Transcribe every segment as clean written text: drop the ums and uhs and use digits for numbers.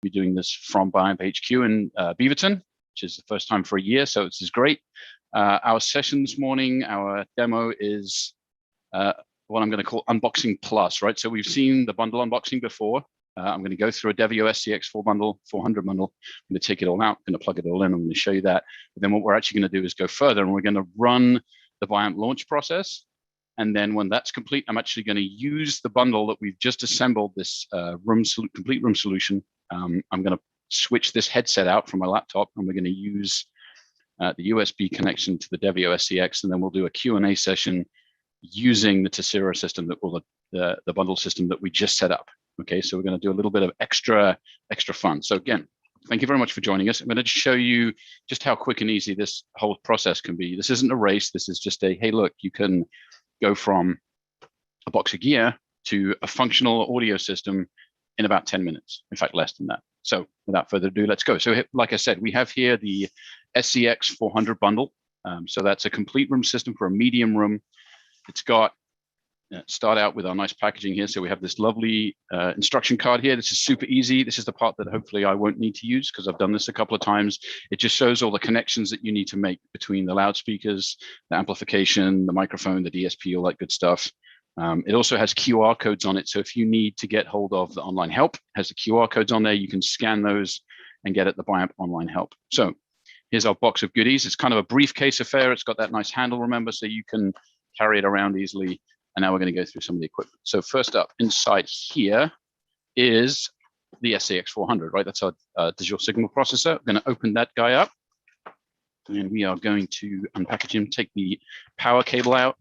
We're doing this from Biamp HQ in Beaverton, which is the first time for a year, so this is great. Our session this morning, our demo is what I'm going to call Unboxing Plus, right? So we've seen the bundle unboxing before. I'm going to go through a Devio SCX 400 bundle. I'm going to take it all out, I'm going to plug it all in, I'm going to show you that. But then what we're actually going to do is go further, and we're going to run the Biamp launch process. And then when that's complete, I'm actually going to use the bundle that we've just assembled, this complete room solution. I'm going to switch this headset out from my laptop, and we're going to use the USB connection to the Devio SCX, and then we'll do a Q&A session using the Tessera system, or the bundle system that we just set up. Okay, so we're going to do a little bit of extra fun. So again, thank you very much for joining us. I'm going to show you just how quick and easy this whole process can be. This isn't a race. This is just a, hey, look, you can go from a box of gear to a functional audio system in about 10 minutes. In fact, less than that. So without further ado, let's go. So like I said, we have here the SCX 400 bundle. So that's a complete room system for a medium room. It's got, start out with our nice packaging here. So we have this lovely instruction card here. This is super easy. This is the part that hopefully I won't need to use because I've done this a couple of times. It just shows all the connections that you need to make between the loudspeakers, the amplification, the microphone, the DSP, all that good stuff. It also has QR codes on it. So if you need to get hold of the online help, it has the QR codes on there. You can scan those and get at the Biamp online help. So here's our box of goodies. It's kind of a briefcase affair. It's got that nice handle, remember, so you can carry it around easily. And now we're going to go through some of the equipment. So first up, inside here is the SCX 400, right? That's our digital signal processor. I'm going to open that guy up, and we are going to unpackage him, take the power cable out,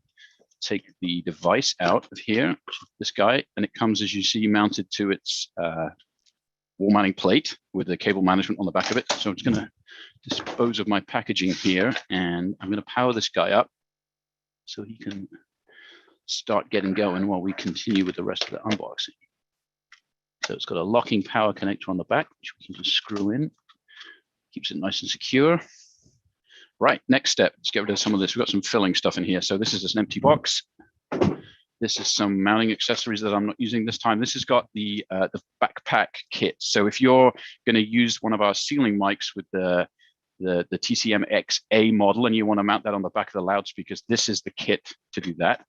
take the device out of here, this guy, and it comes, as you see, mounted to its wall mounting plate with the cable management on the back of it. So I'm just going to dispose of my packaging here, and I'm going to power this guy up so he can start getting going while we continue with the rest of the unboxing. So it's got a locking power connector on the back, which we can just screw in. Keeps it nice and secure. Right, next step, let's get rid of some of this. We've got some filling stuff in here. So this is just an empty box. This is some mounting accessories that I'm not using this time. This has got the backpack kit. So if you're going to use one of our ceiling mics with the TCM-XA model and you want to mount that on the back of the loudspeakers, this is the kit to do that.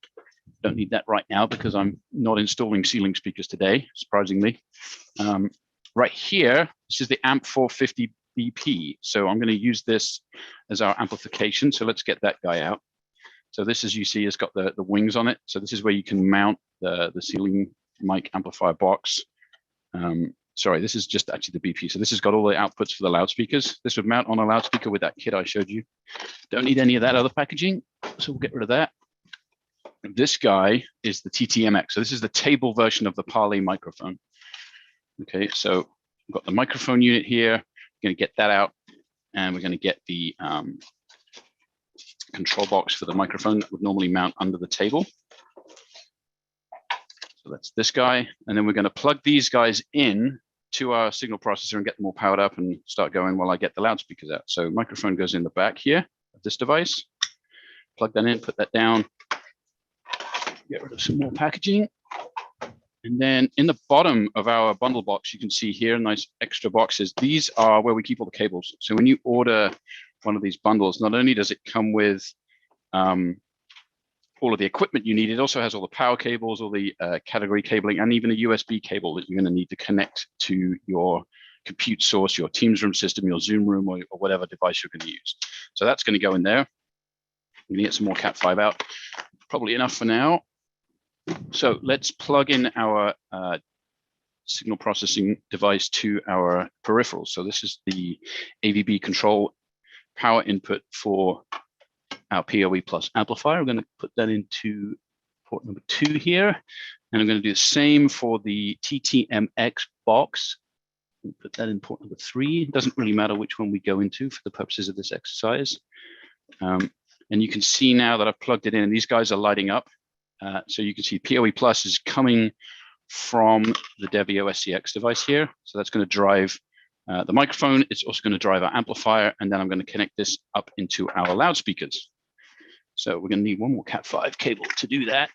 Don't need that right now because I'm not installing ceiling speakers today, surprisingly. Right here, this is the Amp 450 BP. So I'm going to use this as our amplification. So let's get that guy out. So this, as you see, has got the wings on it. So this is where you can mount the ceiling mic amplifier box. Sorry, this is just actually the BP. So this has got all the outputs for the loudspeakers. This would mount on a loudspeaker with that kit I showed you. Don't need any of that other packaging, so we'll get rid of that. This guy is the TTMX. So this is the table version of the Parley microphone. Okay, so we've got the microphone unit here. We're going to get that out, and we're going to get the control box for the microphone that would normally mount under the table. So that's this guy, and then we're going to plug these guys in to our signal processor and get them all powered up and start going while I get the loudspeakers out. So microphone goes in the back here of this device. Plug that in, put that down. Get rid of some more packaging. And then in the bottom of our bundle box, you can see here, nice extra boxes. These are where we keep all the cables. So when you order one of these bundles, not only does it come with all of the equipment you need, it also has all the power cables, all the category cabling, and even a USB cable that you're going to need to connect to your compute source, your Teams room system, your Zoom room, or whatever device you're going to use. So that's going to go in there. I'm going to get some more Cat5 out. Probably enough for now. So let's plug in our signal processing device to our peripherals. So this is the AVB control power input for our PoE Plus amplifier. I'm going to put that into port number 2 here. And I'm going to do the same for the TTMX box. Put that in port number 3. It doesn't really matter which one we go into for the purposes of this exercise. And you can see now that I've plugged it in, and these guys are lighting up. So you can see PoE Plus is coming from the Devio SCX device here. So that's going to drive the microphone. It's also going to drive our amplifier. And then I'm going to connect this up into our loudspeakers. So we're going to need one more Cat5 cable to do that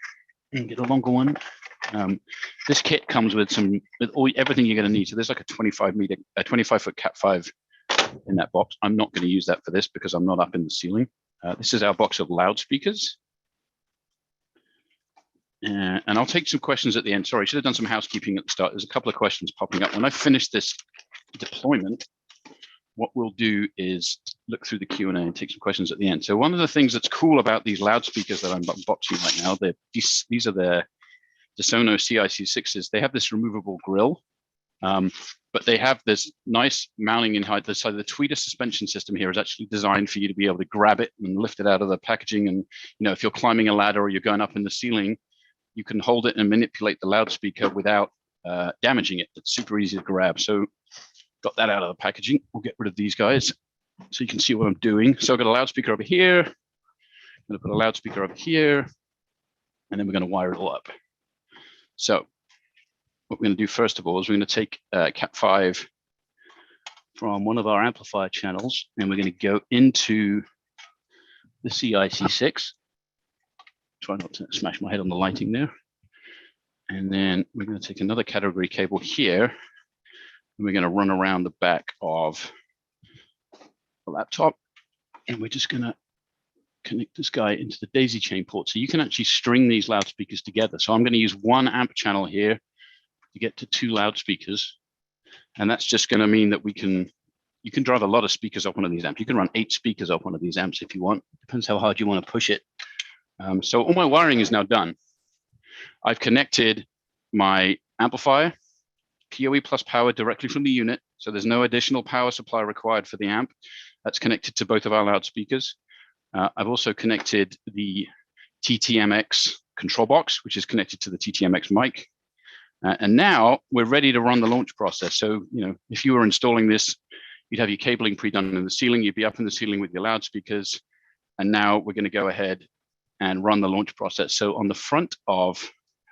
and get a longer one. This kit comes with everything you're going to need. So there's like a 25-foot Cat 5 in that box. I'm not going to use that for this because I'm not up in the ceiling. This is our box of loudspeakers. And I'll take some questions at the end. Sorry, I should have done some housekeeping at the start. There's a couple of questions popping up. When I finish this deployment, what we'll do is look through the Q&A and take some questions at the end. So one of the things that's cool about these loudspeakers that I'm unboxing right now, these are the Sonos CIC6s. They have this removable grill, but they have this nice mounting in height. So the tweeter suspension system here is actually designed for you to be able to grab it and lift it out of the packaging. And if you're climbing a ladder or you're going up in the ceiling, you can hold it and manipulate the loudspeaker without damaging it. It's super easy to grab. So got that out of the packaging. We'll get rid of these guys so you can see what I'm doing. So I've got a loudspeaker over here. I'm going to put a loudspeaker over here, and then we're going to wire it all up. So what we're going to do first of all is we're going to take Cat 5 from one of our amplifier channels, and we're going to go into the CIC6. Try not to smash my head on the lighting there. And then we're going to take another category cable here, and we're going to run around the back of the laptop, and we're just going to connect this guy into the daisy chain port. So you can actually string these loudspeakers together. So I'm going to use one amp channel here to get to 2 loudspeakers. And that's just going to mean that you can drive a lot of speakers up one of these amps. You can run 8 speakers up one of these amps if you want. Depends how hard you want to push it. So all my wiring is now done. I've connected my amplifier, PoE plus power directly from the unit. So there's no additional power supply required for the amp. That's connected to both of our loudspeakers. I've also connected the TTMX control box, which is connected to the TTMX mic. And now we're ready to run the launch process. So, if you were installing this, you'd have your cabling pre-done in the ceiling. You'd be up in the ceiling with your loudspeakers. And now we're going to go ahead and run the launch process. So on the front of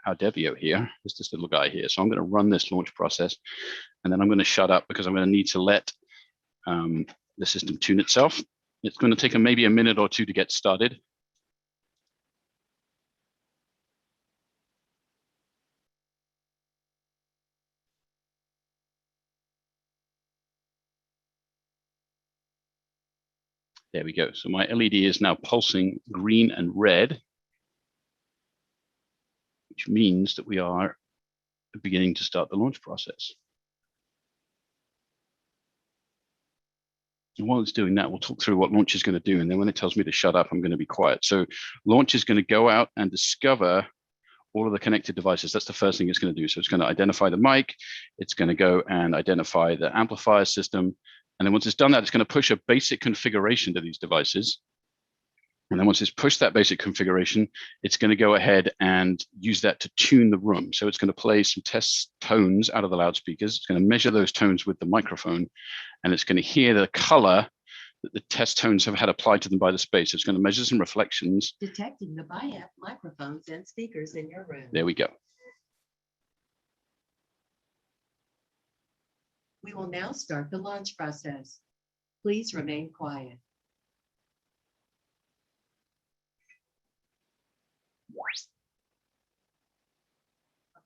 our Devio here, there's this little guy here. So I'm going to run this launch process, and then I'm going to shut up because I'm going to need to let the system tune itself. It's going to take maybe a minute or 2 to get started. There we go. So my LED is now pulsing green and red, which means that we are beginning to start the launch process. And while it's doing that, we'll talk through what launch is going to do. And then when it tells me to shut up, I'm going to be quiet. So launch is going to go out and discover all of the connected devices. That's the first thing it's going to do. So it's going to identify the mic. It's going to go and identify the amplifier system. And then once it's done that, it's going to push a basic configuration to these devices. And then once it's pushed that basic configuration, it's going to go ahead and use that to tune the room. So it's going to play some test tones out of the loudspeakers. It's going to measure those tones with the microphone, and it's going to hear the color that the test tones have had applied to them by the space. It's going to measure some reflections. Detecting the Biamp microphones and speakers in your room. There we go. We will now start the launch process. Please remain quiet.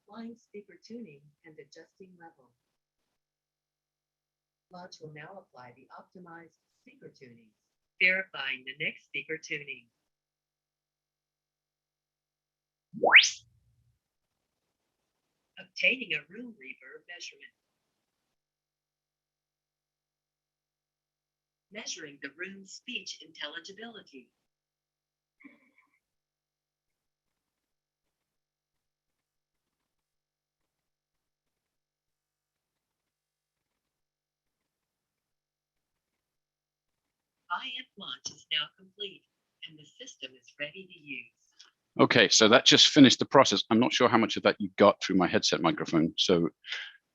Applying speaker tuning and adjusting level. Launch will now apply the optimized speaker tuning. Verifying the next speaker tuning. Obtaining a room reverb measurement. Measuring the room's speech intelligibility. Biamp launch is now complete, and the system is ready to use. Okay, so that just finished the process. I'm not sure how much of that you got through my headset microphone. So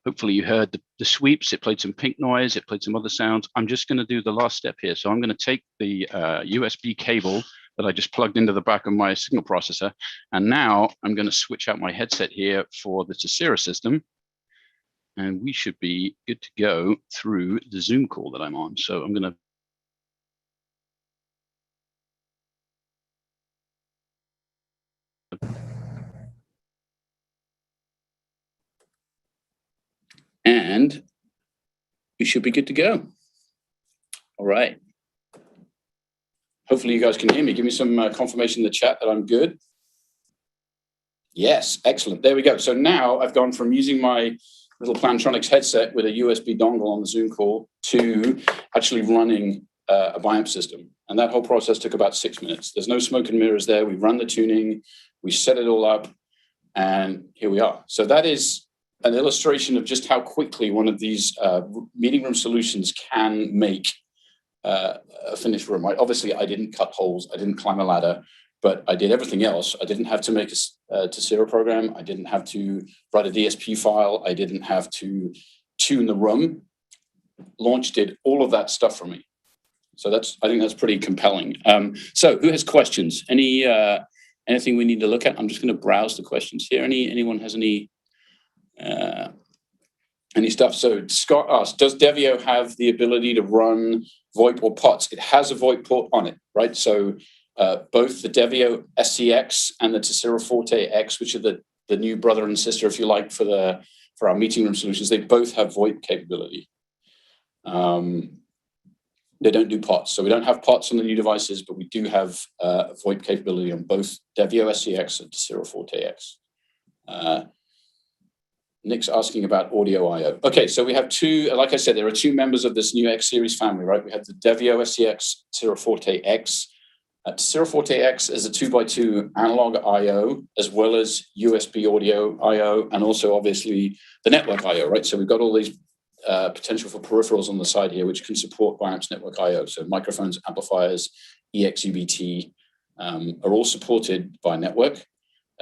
hopefully you heard the sweeps. It played some pink noise. It played some other sounds. I'm just going to do the last step here. So I'm going to take the USB cable that I just plugged into the back of my signal processor. And now I'm going to switch out my headset here for the Tessera system. And we should be good to go through the Zoom call that I'm on. So I'm going to And we should be good to go. All right. Hopefully you guys can hear me. Give me some confirmation in the chat that I'm good. Yes, excellent. There we go. So now I've gone from using my little Plantronics headset with a USB dongle on the Zoom call to actually running a Biamp system. And that whole process took about 6 minutes. There's no smoke and mirrors there. We run the tuning, we set it all up, and here we are. So that is an illustration of just how quickly one of these meeting room solutions can make a finished room. Obviously, I didn't cut holes, I didn't climb a ladder, but I did everything else. I didn't have to make a Tessera program. I didn't have to write a DSP file. I didn't have to tune the room. Launch did all of that stuff for me. So I think that's pretty compelling. So who has questions? Anything we need to look at? I'm just going to browse the questions here. Anyone has any stuff? So Scott asked, does Devio have the ability to run VoIP or POTS? It has a VoIP port on it, right? So both the Devio SCX and the Tessera Forte X, which are the new brother and sister, if you like, for our meeting room solutions, they both have VoIP capability. They don't do POTS. So we don't have POTS on the new devices, but we do have VoIP capability on both Devio SCX and Tessera Forte X. Nick's asking about audio I/O. Okay, so we have two, like I said, there are two members of this new X series family, right? We have the Devio SCX, Tessera Forte X. Tessera Forte X is a 2x2 analog I/O, as well as USB audio I/O, and also obviously the network I/O, right? So we've got all these potential for peripherals on the side here, which can support Biamp's network I/O. So microphones, amplifiers, EXUBT are all supported by network.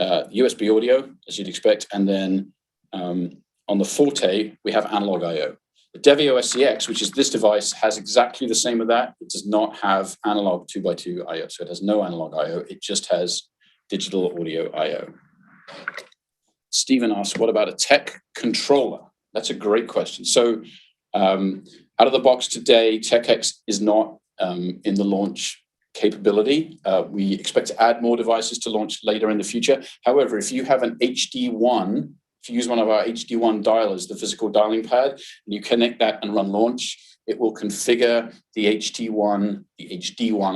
USB audio, as you'd expect, and then on the Forte, we have analog I/O. The Devio SCX, which is this device, has exactly the same of that. It does not have analog 2x2 I/O, so it has no analog I/O. It just has digital audio I/O. Stephen asks, what about a tech controller? That's a great question. So out of the box today, TechX is not in the launch capability. We expect to add more devices to launch later in the future. However, if you have an HD1, if you use one of our HD1 dialers, the physical dialing pad, and you connect that and run launch, it will configure the HD1,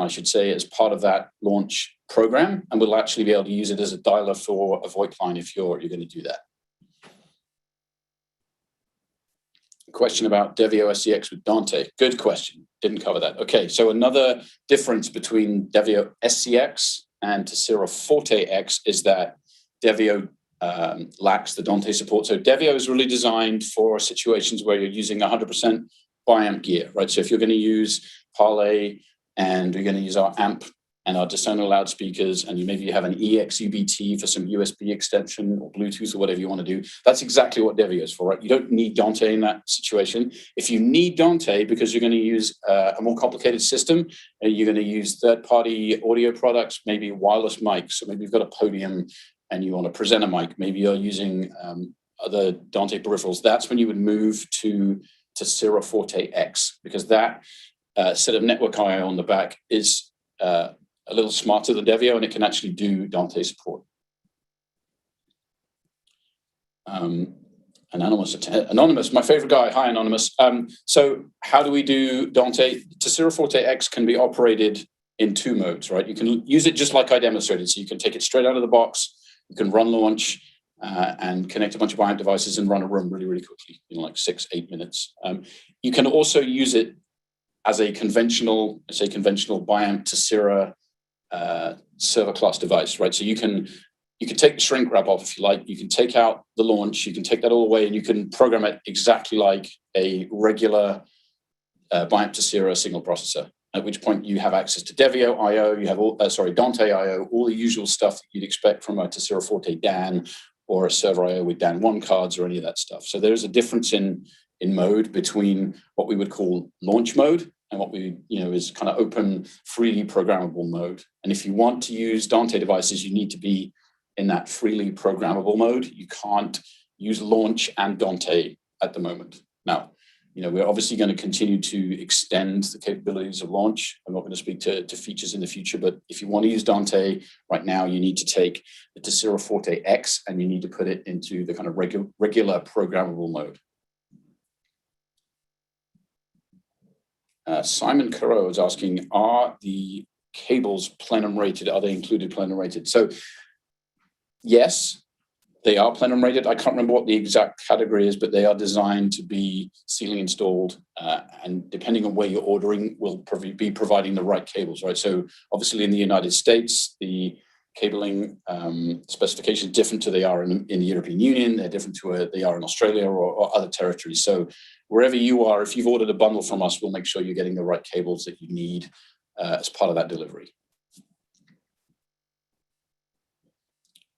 I should say, as part of that launch program, and we'll actually be able to use it as a dialer for a VoIP line if you're going to do that. Question about Devio SCX with Dante. Good question. Didn't cover that. Okay, so another difference between Devio SCX and Tessera Forte X is that Devio lacks the Dante support. So Devio is really designed for situations where you're using 100% Biamp gear, right? So if you're going to use Parlay and you're going to use our amp and our Discerner loudspeakers, and maybe you have an EXUBT for some USB extension or Bluetooth or whatever you want to do, that's exactly what Devio is for, right? You don't need Dante in that situation. If you need Dante because you're going to use a more complicated system, you're going to use third-party audio products, maybe wireless mics, so maybe you've got a podium and you want a presenter mic, maybe you're using other Dante peripherals, that's when you would move to Tessera Forte X, because that set of network I/O on the back is a little smarter than Devio, and it can actually do Dante support. Anonymous, my favorite guy. Hi, Anonymous. So how do we do Dante? Tessera Forte X can be operated in two modes, right? You can use it just like I demonstrated. So you can take it straight out of the box, you can run launch and connect a bunch of Biamp devices and run a room really, really quickly, in like 6-8 minutes. You can also use it as a conventional Biamp Tessera server class device, right? So you can take the shrink wrap off if you like. You can take out the launch. You can take that all away, and you can program it exactly like a regular Biamp Tessera signal processor. At which point you have access to Devio I/O. You have Dante I/O, all the usual stuff that you'd expect from a Tessera Forte DAN or a server I/O with DAN 1 cards or any of that stuff. So there's a difference in mode between what we would call launch mode and what we, is kind of open, freely programmable mode. And if you want to use Dante devices, you need to be in that freely programmable mode. You can't use launch and Dante at the moment. Now, we're obviously going to continue to extend the capabilities of launch. I'm not going to speak to features in the future, but if you want to use Dante right now, you need to take the Tessera Forte X and you need to put it into the kind of regular programmable mode. Simon Caro is asking, are the cables plenum-rated? Are they included plenum-rated? So yes, they are plenum-rated. I can't remember what the exact category is, but they are designed to be ceiling installed, and depending on where you're ordering, will be providing the right cables, right? So obviously in the United States, the cabling specifications are different to they are in the European Union. They're different to where they are in Australia or other territories. So wherever you are, if you've ordered a bundle from us, we'll make sure you're getting the right cables that you need as part of that delivery.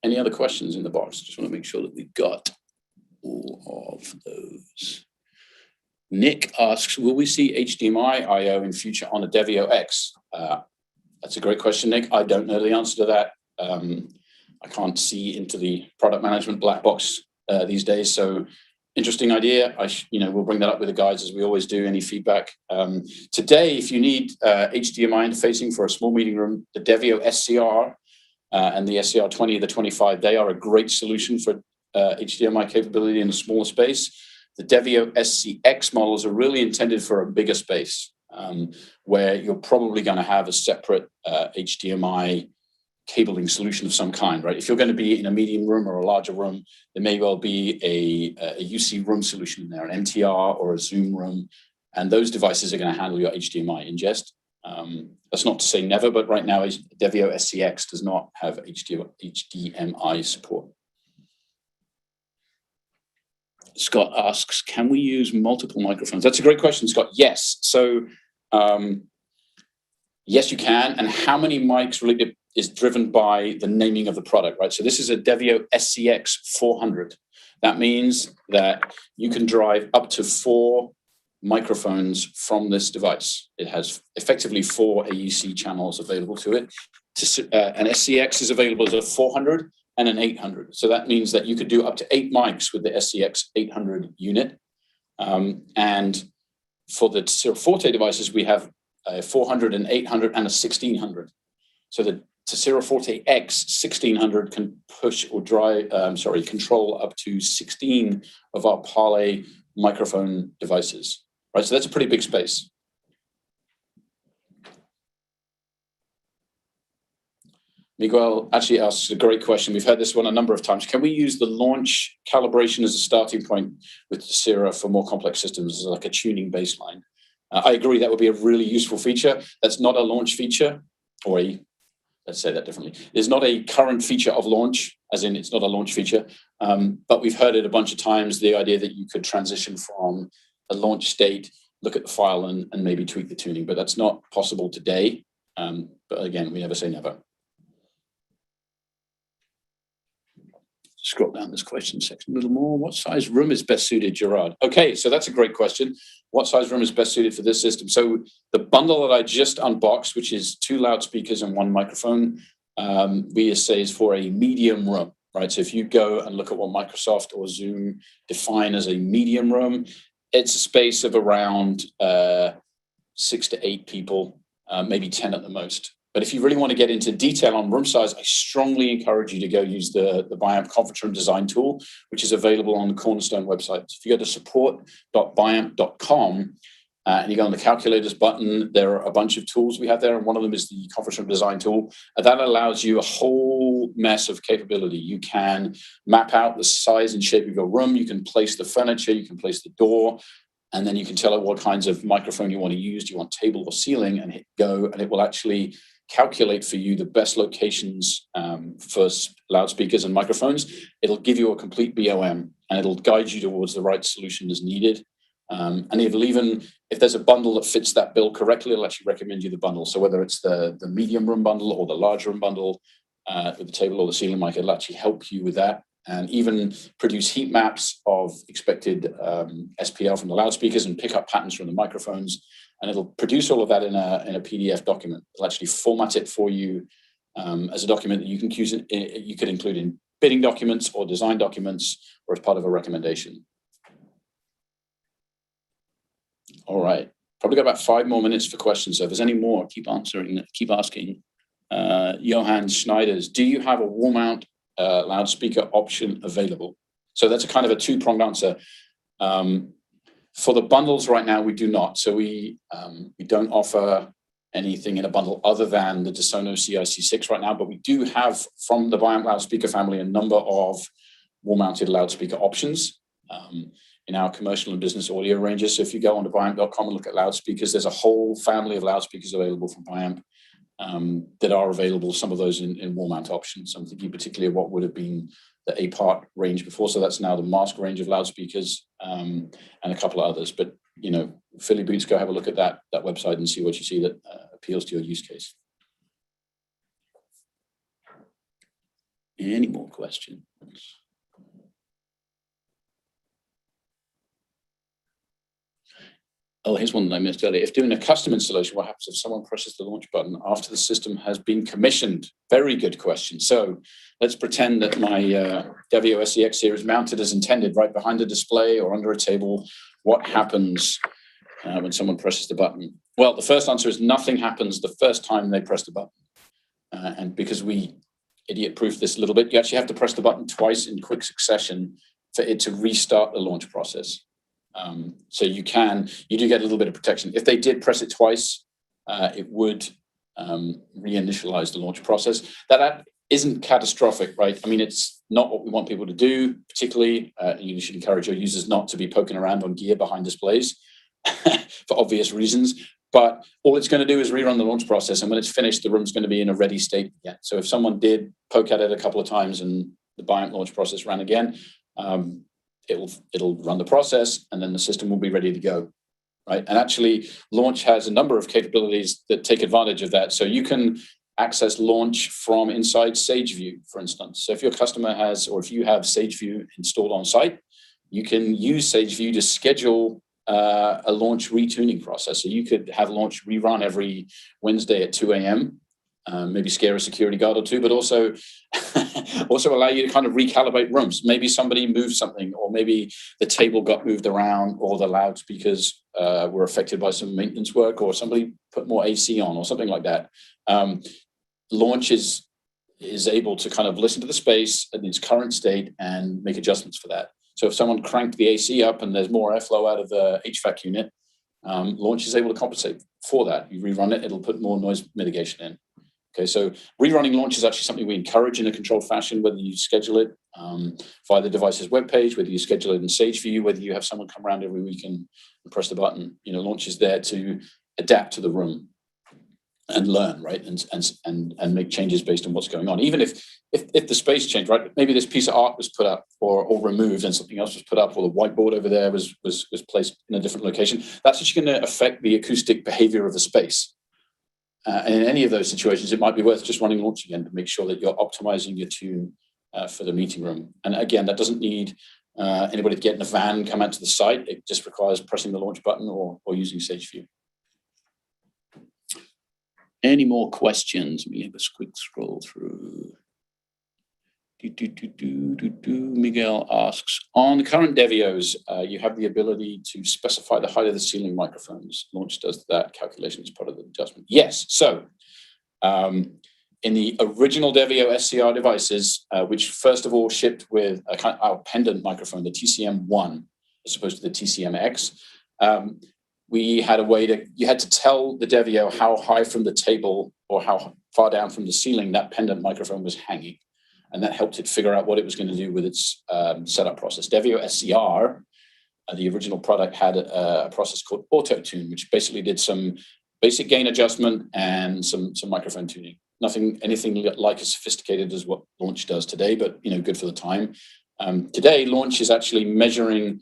Any other questions in the box? Just want to make sure that we've got all of those. Nick asks, will we see HDMI I/O in future on a Devio X? That's a great question, Nick. I don't know the answer to that. I can't see into the product management black box these days. So interesting idea. We'll bring that up with the guys as we always do. Any feedback? Today, if you need HDMI interfacing for a small meeting room, the Devio SCR and the SCR 20, the 25, they are a great solution for HDMI capability in a smaller space. The Devio SCX models are really intended for a bigger space, where you're probably going to have a separate HDMI cabling solution of some kind, right? If you're going to be in a medium room or a larger room, there may well be a UC room solution in there, an MTR or a Zoom room, and those devices are going to handle your HDMI ingest. That's not to say never, but right now Devio SCX does not have HDMI support. Scott asks, can we use multiple microphones? That's a great question, Scott. Yes. So yes, you can. And how many mics really is driven by the naming of the product, right? So this is a Devio SCX 400. That means that you can drive up to 4 microphones from this device. It has effectively 4 AUC channels available to it. An SCX is available as a 400 and an 800. So that means that you could do up to 8 mics with the SCX 800 unit. And for the Sierra Forte devices, we have a 400, an 800, and a 1600. So the Sierra Forte X 1600 can push or control up to 16 of our Parlay microphone devices. Right, so that's a pretty big space. Miguel actually asks a great question. We've heard this one a number of times. Can we use the launch calibration as a starting point with the Sierra for more complex systems, as like a tuning baseline? I agree, that would be a really useful feature. That's not a launch feature, or let's say that differently. There's not a current feature of launch, as in it's not a launch feature, but we've heard it a bunch of times, the idea that you could transition from a launch state, look at the file and maybe tweak the tuning, but that's not possible today. But again, we never say never. Scroll down this question section a little more. What size room is best suited, Gerard? Okay, so that's a great question. What size room is best suited for this system? So the bundle that I just unboxed, which is 2 loudspeakers and 1 microphone, we say is for a medium room, right? So if you go and look at what Microsoft or Zoom define as a medium room, it's a space of around 6 to 8 people, maybe 10 at the most. But if you really want to get into detail on room size, I strongly encourage you to go use the Biamp conference room design tool, which is available on the Cornerstone website. So if you go to support.biamp.com and you go on the calculators button, there are a bunch of tools we have there. And one of them is the conference room design tool. That allows you a whole mess of capability. You can map out the size and shape of your room. You can place the furniture. You can place the door. And then you can tell it what kinds of microphone you want to use. Do you want table or ceiling? And hit go. And it will actually calculate for you the best locations for loudspeakers and microphones. It'll give you a complete BOM and it'll guide you towards the right solution as needed. And it'll even, if there's a bundle that fits that bill correctly, it'll actually recommend you the bundle. So whether it's the medium room bundle or the large room bundle with the table or the ceiling mic, it'll actually help you with that. And even produce heat maps of expected SPL from the loudspeakers and pick up patterns from the microphones. And it'll produce all of that in a PDF document. It'll actually format it for you as a document that you can use. You could include in bidding documents or design documents or as part of a recommendation. All right, probably got about 5 more minutes for questions. So if there's any more, keep answering, keep asking. Johan Schneiders, do you have a wall mount loudspeaker option available? So that's a kind of a 2-pronged answer. For the bundles right now, we do not. So we don't offer anything in a bundle other than the DeSono CIC6 right now, but we do have from the Biamp loudspeaker family a number of wall-mounted loudspeaker options in our commercial and business audio ranges. So if you go onto Biamp.com and look at loudspeakers, there's a whole family of loudspeakers available from Biamp that are available, some of those in wall-mount options. I'm thinking particularly of what would have been the A-part range before, so that's now the mask range of loudspeakers, and a couple of others. But you know, Philly Boots, go have a look at that website and see what you see that appeals to your use case. Any more questions? Oh, here's one that I missed earlier. If doing a custom installation, what happens if someone presses the launch button after the system has been commissioned? Very good question. So let's pretend that my Devio SEX here is mounted as intended, right behind a display or under a table. What happens when someone presses the button? Well, the first answer is nothing happens the first time they press the button. And because we idiot-proof this a little bit, you actually have to press the button twice in quick succession for it to restart the launch process. So you do get a little bit of protection. If they did press it twice, it would reinitialize the launch process. That isn't catastrophic, right? I mean, it's not what we want people to do, particularly. You should encourage your users not to be poking around on gear behind displays for obvious reasons. But all it's going to do is rerun the launch process. And when it's finished, the room's going to be in a ready state again. So if someone did poke at it a couple of times and the Biamp launch process ran again, it'll run the process and then the system will be ready to go, right? And actually, Launch has a number of capabilities that take advantage of that. So you can access Launch from inside Sage View, for instance. So if your customer has, or if you have Sage View installed on site, you can use Sage View to schedule a Launch retuning process. So you could have Launch rerun every Wednesday at 2 a.m., maybe scare a security guard or two, but also allow you to kind of recalibrate rooms. Maybe somebody moved something, or maybe the table got moved around, or the loudspeakers were affected by some maintenance work, or somebody put more AC on, or something like that. Launch is able to kind of listen to the space in its current state and make adjustments for that. So if someone cranked the AC up and there's more airflow out of the HVAC unit, Launch is able to compensate for that. You rerun it, it'll put more noise mitigation in. Okay, so rerunning Launch is actually something we encourage in a controlled fashion, whether you schedule it via the device's webpage, whether you schedule it in Sage View, whether you have someone come around every week and press the button. You know, Launch is there to adapt to the room and learn, right, and make changes based on what's going on. Even if the space changed, right, maybe this piece of art was put up or removed and something else was put up, or the whiteboard over there was placed in a different location, that's actually going to affect the acoustic behavior of the space. And in any of those situations, it might be worth just running Launch again to make sure that you're optimizing your tune for the meeting room. And again, that doesn't need anybody to get in a van, come out to the site. It just requires pressing the Launch button or using Sage View. Any more questions? Let me have a quick scroll through. Miguel asks, on current Devios, you have the ability to specify the height of the ceiling microphones. Launch does that calculation as part of the adjustment. Yes, so in the original Devio SCR devices, which first of all shipped with our pendant microphone, the TCM1, as opposed to the TCMX, we had a way to, you had to tell the Devio how high from the table or how far down from the ceiling that pendant microphone was hanging. And that helped it figure out what it was going to do with its setup process. Devio SCR, the original product, had a process called Auto Tune, which basically did some basic gain adjustment and some microphone tuning. Anything like as sophisticated as what Launch does today, but you know, good for the time. Today, Launch is actually measuring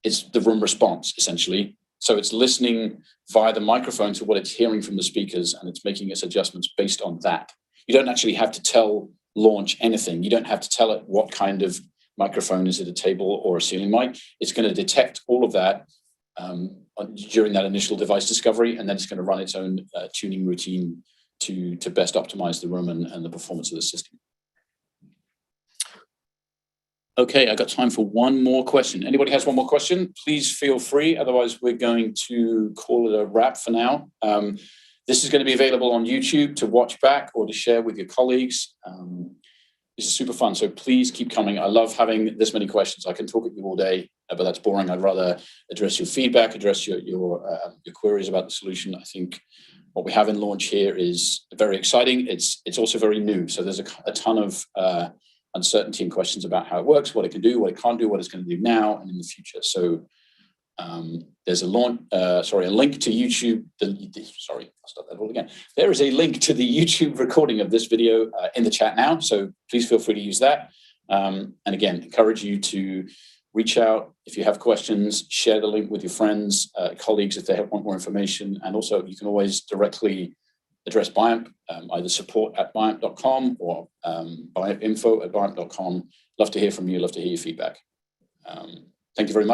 it's the room response, essentially. So it's listening via the microphone to what it's hearing from the speakers, and it's making its adjustments based on that. You don't actually have to tell Launch anything. You don't have to tell it what kind of microphone, is it a table or a ceiling mic. It's going to detect all of that during that initial device discovery, and then it's going to run its own tuning routine to best optimize the room and the performance of the system. Okay, I got time for one more question. Anybody has one more question? Please feel free. Otherwise, we're going to call it a wrap for now. This is going to be available on YouTube to watch back or to share with your colleagues. This is super fun. So please keep coming. I love having this many questions. I can talk at you all day, but that's boring. I'd rather address your feedback, address your queries about the solution. I think what we have in launch here is very exciting. It's also very new. So there's a ton of uncertainty and questions about how it works, what it can do, what it can't do, what it's going to do now and in the future. So there's a link to YouTube. I'll start that all again. There is a link to the YouTube recording of this video in the chat now. So please feel free to use that. And again, encourage you to reach out if you have questions, share the link with your friends, colleagues if they want more information. And also you can always directly address Biamp, either support@biamp.com or info@biamp.com. Love to hear from you. Love to hear your feedback. Thank you very much.